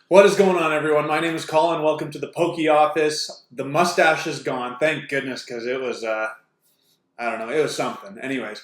What is going on, everyone? My name is Colin. Welcome to the Pokey Office. The mustache is gone. Thank goodness, because it was, I don't know, it was something. Anyways,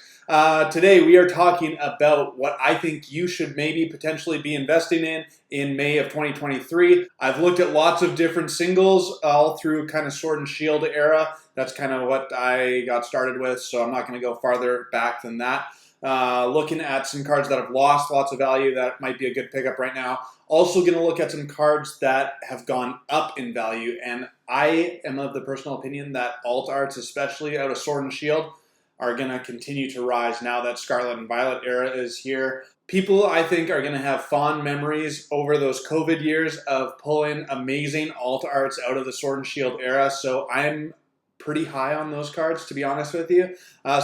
today we are talking about what I think you should maybe potentially be investing in May of 2023. I've looked at lots of different singles all through kind of Sword and Shield era. That's kind of what I got started with, so I'm not going to go farther back than that. Looking at some cards that have lost lots of value that might be a good pickup right now. Also going to look at some cards that have gone up in value, and I am of the personal opinion that alt arts, especially out of Sword and Shield, are going to continue to rise now that Scarlet and Violet era is here. People, I think, are going to have fond memories over those COVID years of pulling amazing alt arts out of the Sword and Shield era, so I'm pretty high on those cards, to be honest with you.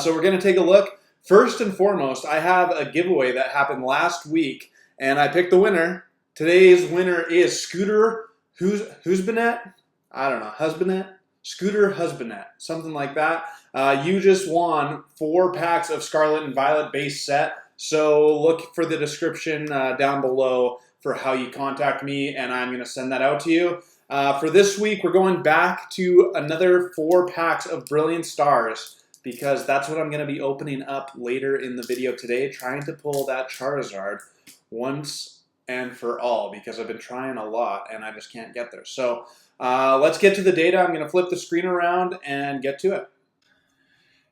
So we're going to take a look. First and foremost, I have a giveaway that happened last week, and I picked the winner. Today's winner is Scooter Husbandette? I don't know, Husbandette? Scooter Husbandette, something like that. You just won 4 packs of Scarlet and Violet Base set, so look for the description down below for how you contact me, and I'm going to send that out to you. For this week, we're going back to another 4 packs of Brilliant Stars, because that's what I'm going to be opening up later in the video today, trying to pull that Charizard once and for all, because I've been trying a lot and I just can't get there. So let's get to the data. I'm going to flip the screen around and get to it.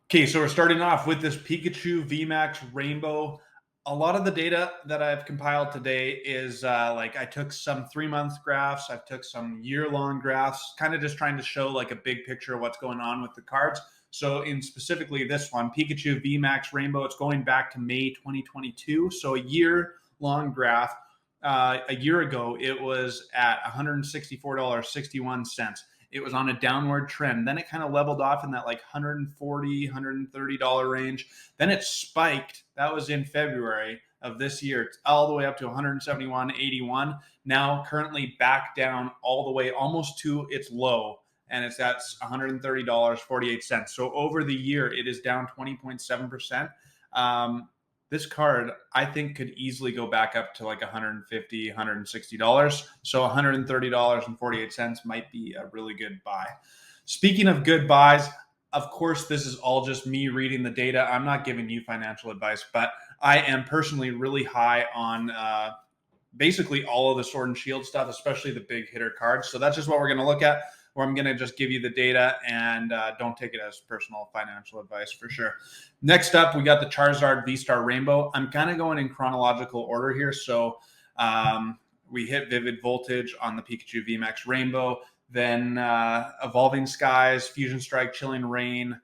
Okay, so we're starting off with this Pikachu Vmax Rainbow. A lot of the data that I've compiled today is like I took some 3-month graphs, I took some year-long graphs, kind of just trying to show like a big picture of what's going on with the cards. So in specifically this one, Pikachu Vmax Rainbow, it's going back to May 2022, so a year-long graph. A year ago, it was at $164.61. It was on a downward trend. Then it kind of leveled off in that like $140, $130 range. Then it spiked. That was in February of this year. It's all the way up to $171.81. Now currently back down all the way almost to its low, and it's at $130.48. So over the year, it is down 20.7%. This card, I think, could easily go back up to like $150, $160. So $130.48 might be a really good buy. Speaking of good buys, of course, this is all just me reading the data. I'm not giving you financial advice, but I am personally really high on basically all of the Sword and Shield stuff, especially the big hitter cards. So that's just what we're going to look at, where I'm going to just give you the data, and don't take it as personal financial advice for sure. Next up, we got the Charizard V Star Rainbow. I'm kind of going in chronological order here. So we hit Vivid Voltage on the Pikachu Vmax Rainbow, then Evolving Skies, Fusion Strike, Chilling Rain.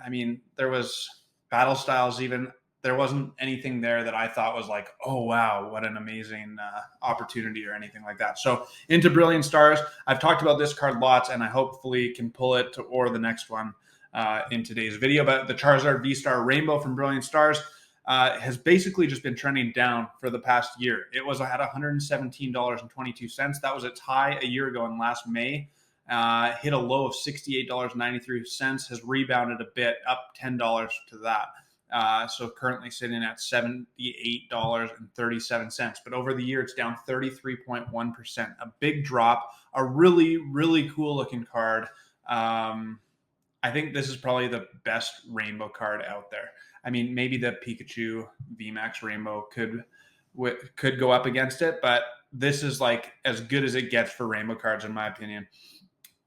I mean, there was Battle Styles even. There wasn't anything there that I thought was like, oh, wow, what an amazing opportunity or anything like that. So into Brilliant Stars. I've talked about this card lots, and I hopefully can pull it to, or the next one in today's video. But the Charizard V-Star Rainbow from Brilliant Stars has basically just been trending down for the past year. It was at $117.22. That was its high a year ago in last May. Hit a low of $68.93, has rebounded a bit, up $10 to that. So currently sitting at $78.37. But over the year, it's down 33.1%. A big drop. A really, really cool looking card. I think this is probably the best rainbow card out there. I mean, maybe the Pikachu Vmax Rainbow could go up against it, but this is like as good as it gets for rainbow cards, in my opinion.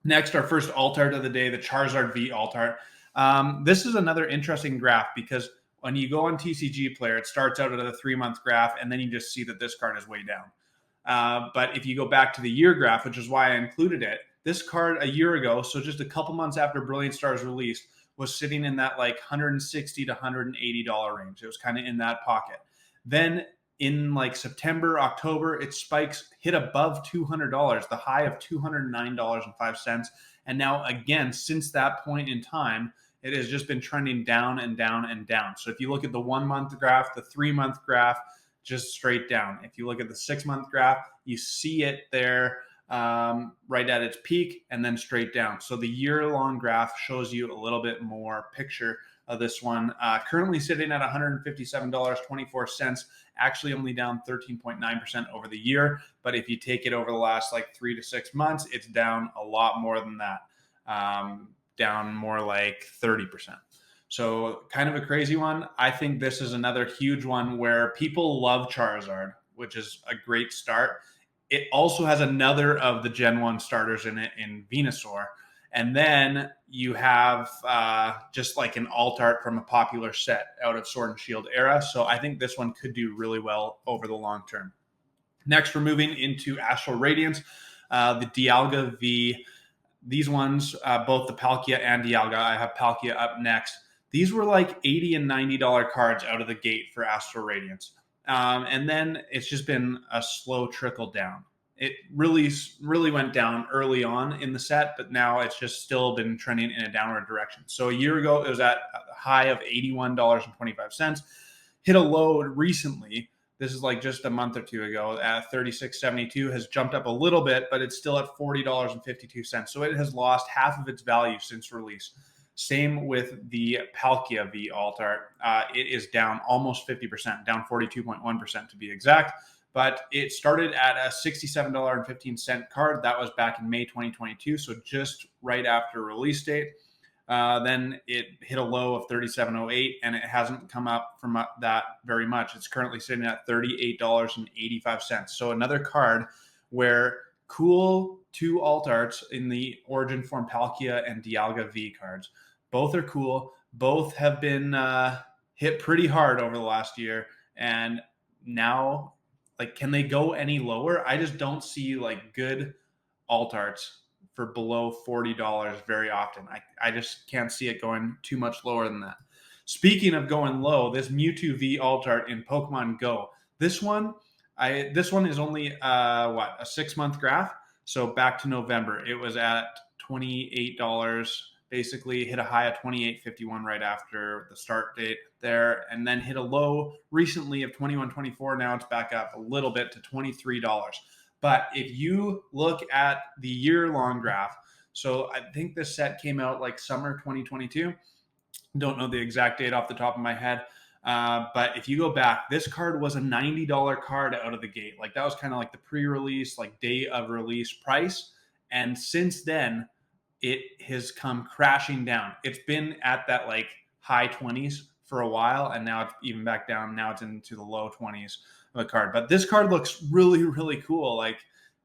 Next, our first alt art of the day, the Charizard V alt art. This is another interesting graph, because when you go on TCG Player, it starts out at a 3-month graph, and then you just see that this card is way down. But if you go back to the year graph, which is why I included it, this card a year ago, so just a couple months after Brilliant Stars released, was sitting in that like $160 to $180 range. It was kind of in that pocket. Then in like September, October, it spikes, hit above $200, the high of $209.05. And now again, since that point in time, it has just been trending down and down and down. So if you look at the 1-month graph, the 3-month graph, just straight down. If you look at the 6-month graph, you see it there right at its peak and then straight down. So the year-long graph shows you a little bit more picture of this one. Currently sitting at $157.24, actually only down 13.9% over the year. But if you take it over the last like 3 to 6 months, it's down a lot more than that, down more like 30%. So kind of a crazy one. I think this is another huge one where people love Charizard, which is a great start. It also has another of the Gen 1 starters in it in Venusaur. And then you have just like an alt art from a popular set out of Sword and Shield era. So I think this one could do really well over the long term. Next, we're moving into Astral Radiance, the Dialga V. These ones, both the Palkia and Dialga, I have Palkia up next. These were like $80 and $90 cards out of the gate for Astral Radiance. And then it's just been a slow trickle down. It really went down early on in the set, but now it's just still been trending in a downward direction. So a year ago, it was at a high of $81.25. Hit a low recently. This is like just a month or two ago at $36.72, has jumped up a little bit, but it's still at $40.52. So it has lost half of its value since release. Same with the Palkia V alt art. It is down almost 50%, down 42.1% to be exact. But it started at a $67.15 card. That was back in May 2022, so just right after release date. Then it hit a low of $37.08, and it hasn't come up from that very much. It's currently sitting at $38.85. So another card where cool two alt arts in the origin form Palkia and Dialga V cards. Both are cool. Both have been hit pretty hard over the last year, and now, like, can they go any lower? I just don't see like good alt arts for below $40 very often. I just can't see it going too much lower than that. Speaking of going low, this Mewtwo V alt art in Pokemon Go. This one is only a 6-month graph. So back to November, it was at $28. Basically hit a high of $28.51 right after the start date there, and then hit a low recently of $21.24. Now it's back up a little bit to $23. But if you look at the year-long graph, so I think this set came out like summer 2022. Don't know the exact date off the top of my head. But if you go back, this card was a $90 card out of the gate. Like that was kind of like the pre-release, like day of release price. And since then, it has come crashing down. It's been at that like high 20s for a while, and now it's even back down. Now it's into the low 20s of the card. But this card looks really, really cool. Like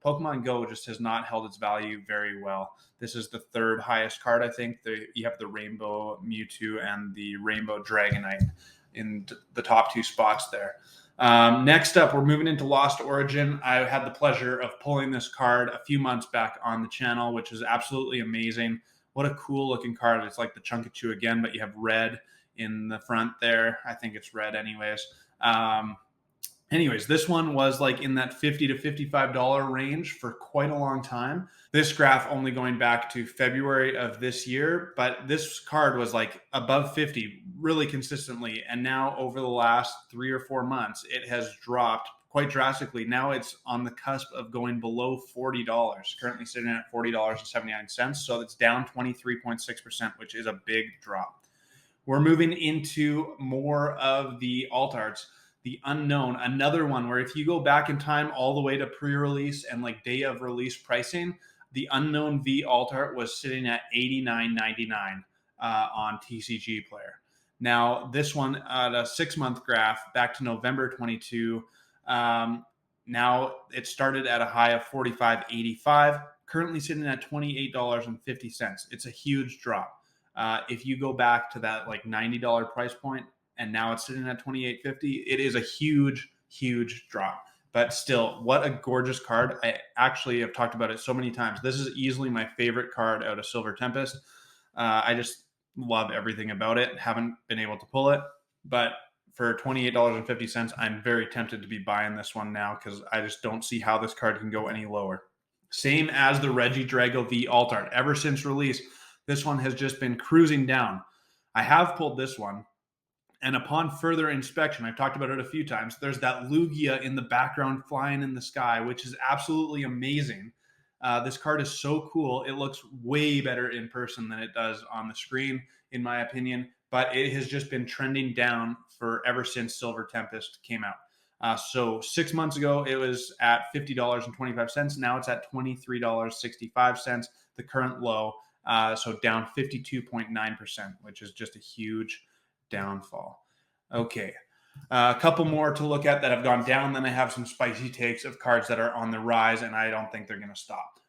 Pokemon Go just has not held its value very well. This is the third highest card, I think. You have the Rainbow Mewtwo and the Rainbow Dragonite in the top two spots there. Next up, we're moving into Lost Origin. I had the pleasure of pulling this card a few months back on the channel, which is absolutely amazing. What a cool looking card. It's like the Chunkachu again, but you have red in the front there. I think it's red anyways. Anyways, this one was like in that $50 to $55 range for quite a long time. This graph only going back to February of this year, but this card was like above 50 really consistently. And now over the last 3 or 4 months, it has dropped quite drastically. Now it's on the cusp of going below $40, currently sitting at $40.79. So it's down 23.6%, which is a big drop. We're moving into more of the alt arts. The Unknown, another one where if you go back in time all the way to pre-release and like day of release pricing, the Unknown V alt art was sitting at $89.99 on TCG Player. Now this one at a 6-month graph back to November 22. Now it started at a high of $45.85, currently sitting at $28.50. It's a huge drop. If you go back to that like $90 price point, and now it's sitting at $28.50. It is a huge, huge drop. But still, what a gorgeous card. I actually have talked about it so many times. This is easily my favorite card out of Silver Tempest. I just love everything about it. Haven't been able to pull it. But for $28.50, I'm very tempted to be buying this one now because I just don't see how this card can go any lower. Same as the Regidrago V alt art. Ever since release, this one has just been cruising down. I have pulled this one. And upon further inspection, I've talked about it a few times, there's that Lugia in the background flying in the sky, which is absolutely amazing. This card is so cool. It looks way better in person than it does on the screen, in my opinion. But it has just been trending down for ever since Silver Tempest came out. So 6 months ago, it was at $50.25. Now it's at $23.65, the current low. So down 52.9%, which is just a huge downfall. Okay. A couple more to look at that have gone down. Then I have some spicy takes of cards that are on the rise, and I don't think they're going to stop.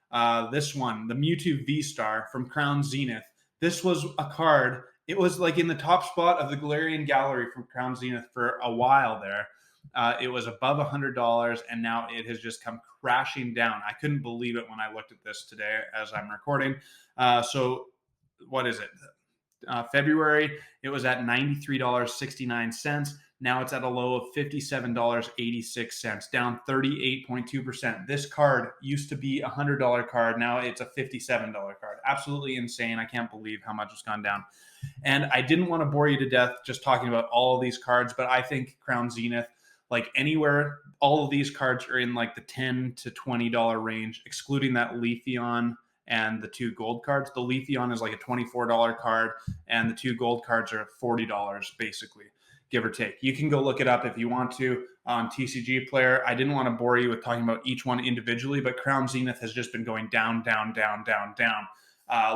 This one, the Mewtwo V Star from Crown Zenith. This was a card. It was like in the top spot of the Galarian Gallery from Crown Zenith for a while there. It was above $100, and now it has just come crashing down. I couldn't believe it when I looked at this today as I'm recording. So what is it? February, it was at $93.69. Now it's at a low of $57.86, down 38.2%. This card used to be a $100 card. Now it's a $57 card. Absolutely insane. I can't believe how much it's gone down. And I didn't want to bore you to death just talking about all of these cards, but I think Crown Zenith, like anywhere, all of these cards are in like the $10 to $20 range, excluding that Leafeon and the 2 gold cards. The Leafeon is like a $24 card, and the 2 gold cards are $40, basically, give or take. You can go look it up if you want to on TCG Player. I didn't want to bore you with talking about each one individually, but Crown Zenith has just been going down, down, down, down, down.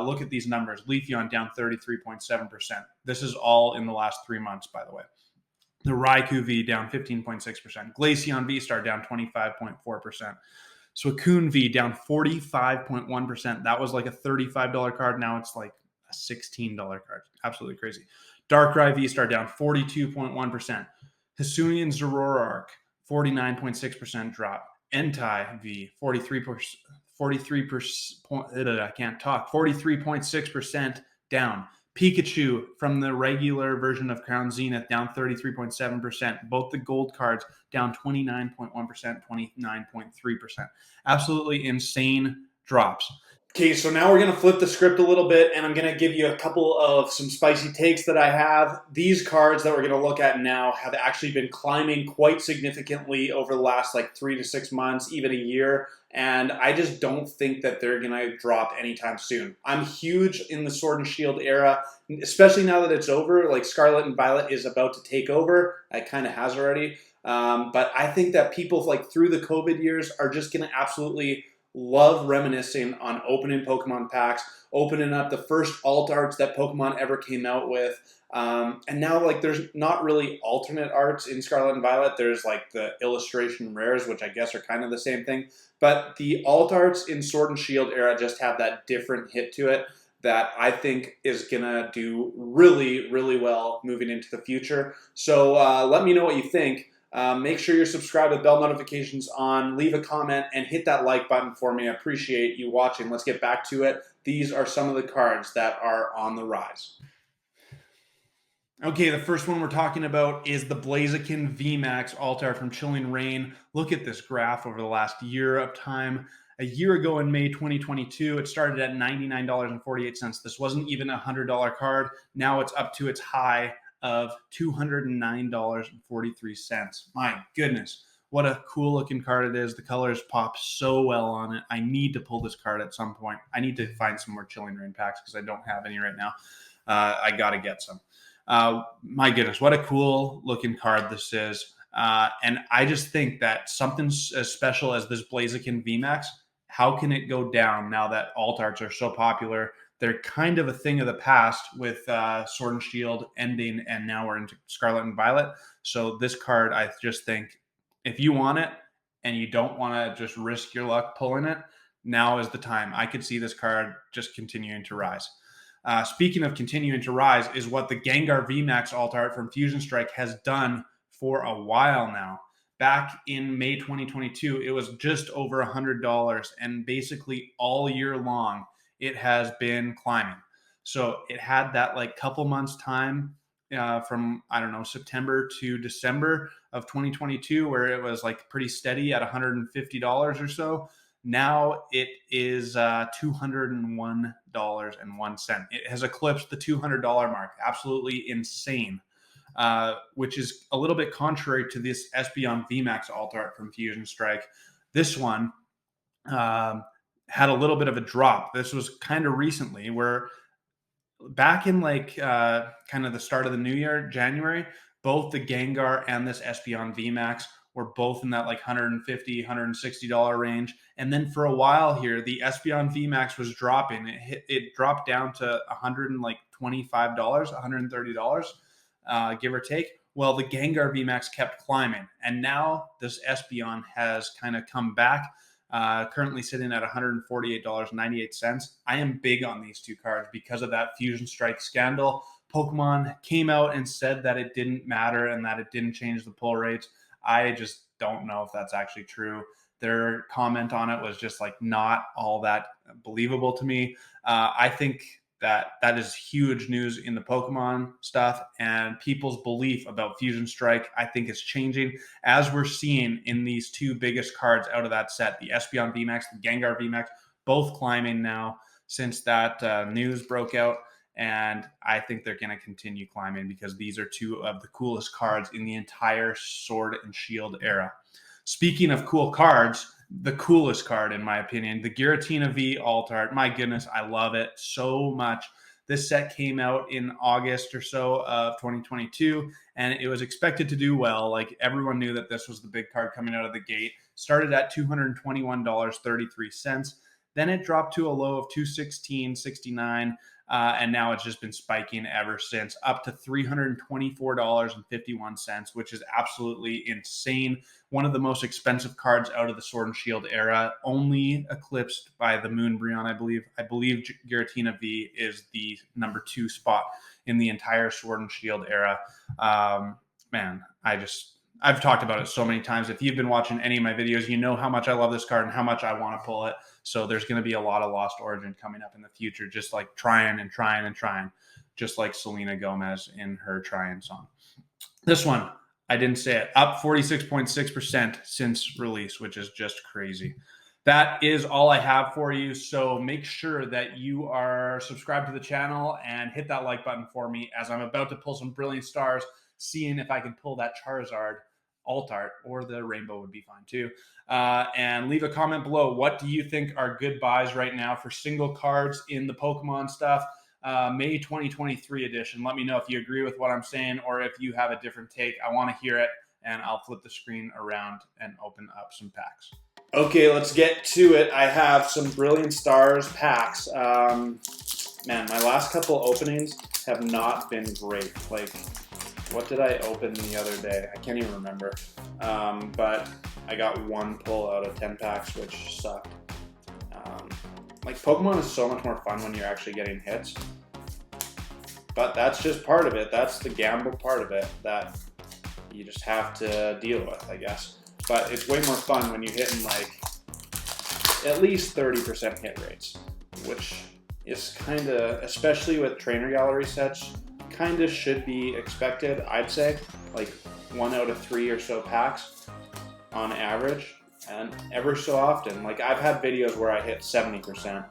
Look at these numbers. Leafeon down 33.7%. This is all in the last 3 months, by the way. The Raikou V down 15.6%. Glaceon V Star down 25.4%. Suicune V down 45.1%. That was like a $35 card. Now it's like a $16 card. Absolutely crazy. Darkrai V Star down 42.1%. Hisuian Zoroark, 49.6% drop. Entei V, 43.6% down. Pikachu from the regular version of Crown Zenith down 33.7%. Both the gold cards down 29.1%, 29.3%. Absolutely insane drops. Okay, so now we're going to flip the script a little bit, and I'm going to give you a couple of some spicy takes that I have. These cards that we're going to look at now have actually been climbing quite significantly over the last like 3 to 6 months, even a year, and I just don't think that they're going to drop anytime soon. I'm huge in the Sword and Shield era, especially now that it's over. Like Scarlet and Violet is about to take over. It kind of has already. But I think that people like through the COVID years are just going to absolutely love reminiscing on opening Pokemon packs, opening up the first alt arts that Pokemon ever came out with. And now like there's not really alternate arts in Scarlet and Violet. There's like the illustration rares, which I guess are kind of the same thing. But the alt arts in Sword and Shield era just have that different hit to it that I think is going to do really, really well moving into the future. So let me know what you think. Make sure you're subscribed with bell notifications on, leave a comment, and hit that like button for me. I appreciate you watching. Let's get back to it. These are some of the cards that are on the rise. Okay, the first one we're talking about is the Blaziken Vmax Altar from Chilling Reign. Look at this graph over the last year of time. A year ago in May 2022, it started at $99.48. This wasn't even a $100 card. Now it's up to its high of $209.43. My goodness, what a cool looking card it is. The colors pop so well on it. I need to pull this card at some point. I need to find some more Chilling Reign packs because I don't have any right now. I got to get some. My goodness, what a cool looking card this is. And I just think that something as special as this Blaziken Vmax, how can it go down now that alt arts are so popular? They're kind of a thing of the past with Sword and Shield ending, and now we're into Scarlet and Violet. So this card, I just think, if you want it and you don't want to just risk your luck pulling it, now is the time. I could see this card just continuing to rise. Speaking of continuing to rise, is what the Gengar Vmax alt art from Fusion Strike has done for a while now. Back in May 2022, it was just over $100, and basically all year long, it has been climbing. So it had that like couple months time from, I don't know, September to December of 2022, where it was like pretty steady at $150 or so. Now it is $201.01. It has eclipsed the $200 mark. Absolutely insane. Which is a little bit contrary to this Espeon Vmax alt art from Fusion Strike. This one had a little bit of a drop. This was kind of recently, where back in like kind of the start of the new year, January, both the Gengar and this Espeon Vmax were both in that like $150, $160 range. And then for a while here, the Espeon Vmax was dropping. It dropped down to $125, $130, give or take. Well, the Gengar Vmax kept climbing, and now this Espeon has kind of come back. Currently sitting at $148.98. I am big on these two cards because of that Fusion Strike scandal. Pokemon came out and said that it didn't matter and that it didn't change the pull rates. I just don't know if that's actually true. Their comment on it was just like not all that believable to me. I think that is huge news in the Pokemon stuff, and people's belief about Fusion Strike, I think, is changing as we're seeing in these two biggest cards out of that set, the Espeon Vmax, the Gengar Vmax, both climbing now since that news broke out. And I think they're going to continue climbing because these are two of the coolest cards in the entire Sword and Shield era. Speaking of cool cards, the coolest card, in my opinion, the Giratina V Alt Art. My goodness, I love it so much. This set came out in August or so of 2022, and it was expected to do well. Like, everyone knew that this was the big card coming out of the gate. Started at $221.33. Then it dropped to a low of $216.69. And now it's just been spiking ever since, up to $324.51, which is absolutely insane. One of the most expensive cards out of the Sword and Shield era, only eclipsed by the Moonbreon, I believe. I believe Giratina V is the #2 spot in the entire Sword and Shield era. Man, I've talked about it so many times. If you've been watching any of my videos, you know how much I love this card and how much I want to pull it. So there's going to be a lot of Lost Origin coming up in the future, just like trying, just like Selena Gomez in her Trying song. This one, I didn't say it, up 46.6% since release, which is just crazy. That is all I have for you. So make sure that you are subscribed to the channel and hit that like button for me, as I'm about to pull some Brilliant Stars, seeing if I can pull that Charizard Alt Art, or the Rainbow would be fine too. And leave a comment below. What do you think are good buys right now for single cards in the Pokemon stuff? May 2023 edition. Let me know if you agree with what I'm saying or if you have a different take. I want to hear it, and I'll flip the screen around and open up some packs. Okay, let's get to it. I have some Brilliant Stars packs. Man, my last couple openings have not been great. Like, what did I open the other day? I can't even remember. But I got one pull out of 10 packs, which sucked. Like, Pokemon is so much more fun when you're actually getting hits. But that's just part of it. That's the gamble part of it that you just have to deal with, I guess. But it's way more fun when you're hitting, like, at least 30% hit rates, which is kind of, especially with trainer gallery sets, kind of should be expected, I'd say. Like 1 out of 3 or so packs on average, and ever so often. Like, I've had videos where I hit 70%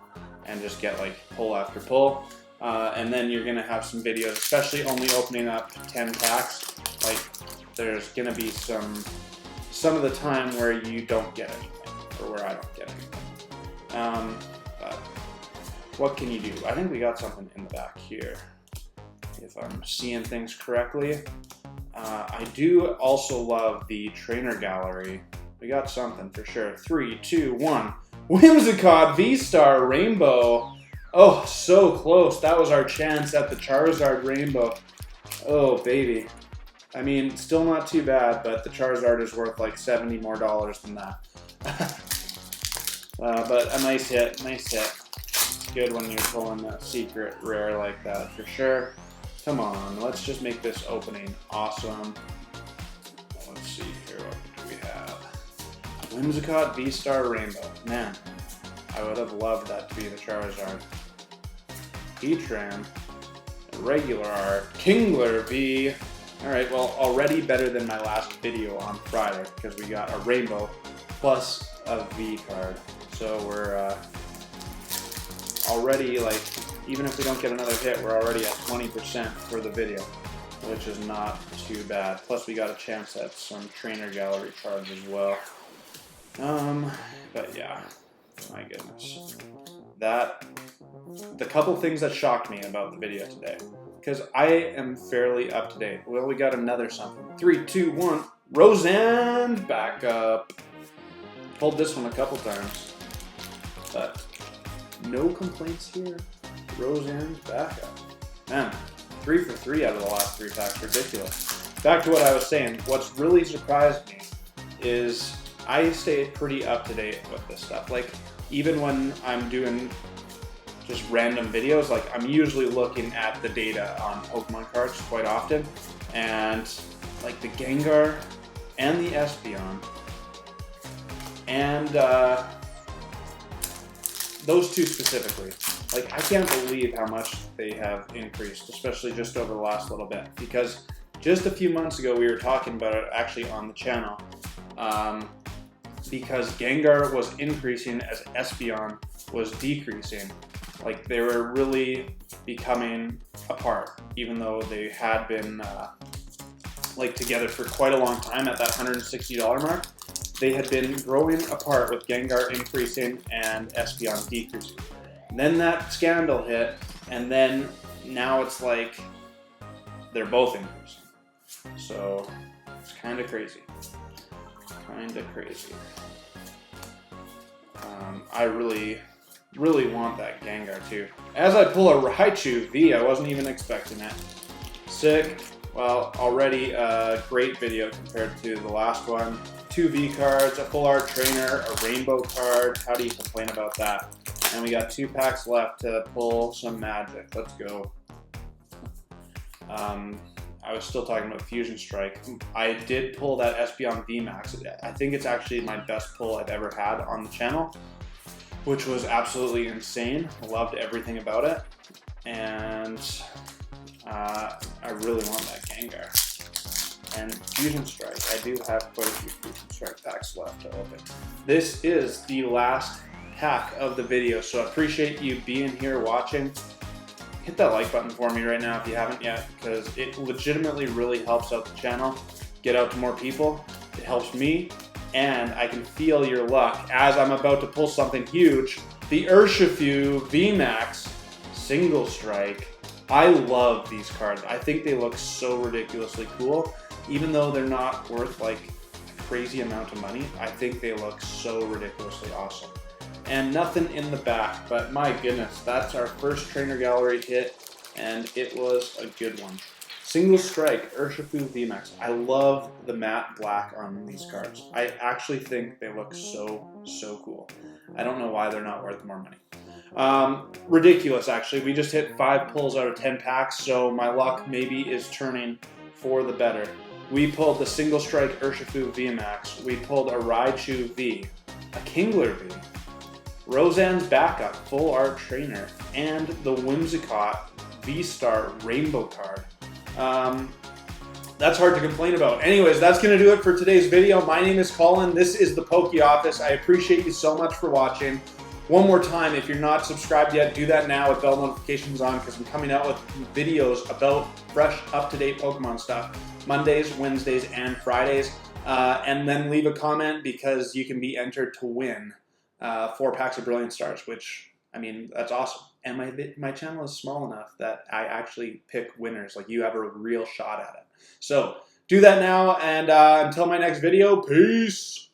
and just get like pull after pull. And then you're gonna have some videos, especially only opening up 10 packs, like there's gonna be some of the time where you don't get anything, or where I don't get anything. But what can you do? I think we got something in the back here, if I'm seeing things correctly. I do also love the trainer gallery. We got something for sure. 3, 2, 1. Whimsicott V Star Rainbow. Oh, so close. That was our chance at the Charizard Rainbow. Oh, baby. I mean, still not too bad, but the Charizard is worth like $70 more than that. But a nice hit, nice hit. It's good when you're pulling a secret rare like that, for sure. Come on, let's just make this opening awesome. Let's see here, what do we have? Whimsicott V Star Rainbow. Man, I would have loved that to be the Charizard. Heatran, regular art, Kingler V. Alright, well, already better than my last video on Friday, because we got a Rainbow plus a V card. So we're already, like, even if we don't get another hit, we're already at 20% for the video, which is not too bad. Plus we got a chance at some trainer gallery cards as well. But yeah, my goodness. The couple things that shocked me about the video today. because I am fairly up to date. Well, we got another something. 3, 2, 1. Roseanne's back up. Pulled this one a couple times, but no complaints here. Roseanne's back up. Man, 3 for 3 out of the last 3 packs. Ridiculous. Back to what I was saying. What's really surprised me is I stay pretty up to date with this stuff. Like, even when I'm doing just random videos, like I'm usually looking at the data on Pokemon cards quite often, and like the Gengar and the Espeon and those two specifically, like I can't believe how much they have increased, especially just over the last little bit, because just a few months ago we were talking about it actually on the channel, because Gengar was increasing as Espeon was decreasing. Like they were really becoming apart, even though they had been like together for quite a long time at that $160 mark. They had been growing apart with Gengar increasing and Espeon decreasing. And then that scandal hit, and then now it's like they're both increasing. So it's kind of crazy. Kind of crazy. I really want that Gengar too. As I pull a Raichu V, I wasn't even expecting it. Sick. Well, already a great video compared to the last one. 2 V cards, a full art trainer, a rainbow card. How do you complain about that? And we got 2 packs left to pull some magic. Let's go. I was still talking about Fusion Strike. I did pull that Espeon Vmax. I think it's actually my best pull I've ever had on the channel, which was absolutely insane. I loved everything about it. And I really want that Gengar. And Fusion Strike. I do have quite a few Fusion Strike packs left to open. This is the last pack of the video, so I appreciate you being here watching. Hit that like button for me right now if you haven't yet, because it legitimately really helps out the channel, get out to more people. It helps me, and I can feel your luck as I'm about to pull something huge. The Urshifu Vmax Single Strike. I love these cards. I think they look so ridiculously cool. Even though they're not worth like a crazy amount of money, I think they look so ridiculously awesome. And nothing in the back, but my goodness, that's our first trainer gallery hit, and it was a good one. Single Strike, Urshifu Vmax. I love the matte black on these cards. I actually think they look so cool. I don't know why they're not worth more money. Ridiculous, actually. We just hit 5 pulls out of 10 packs, so my luck maybe is turning for the better. We pulled the Single Strike Urshifu Vmax. We pulled a Raichu V, a Kingler V, Roseanne's Backup Full Art Trainer, and the Whimsicott V-Star Rainbow card. That's hard to complain about. Anyways, that's going to do it for today's video. My name is Colin. This is the Poke Office. I appreciate you so much for watching. One more time, if you're not subscribed yet, do that now with bell notifications on, because I'm coming out with videos about fresh, up-to-date Pokemon stuff Mondays, Wednesdays, and Fridays. And then leave a comment, because you can be entered to win 4 packs of Brilliant Stars, which, I mean, that's awesome. And my channel is small enough that I actually pick winners. Like, you have a real shot at it. So do that now, and until my next video, peace!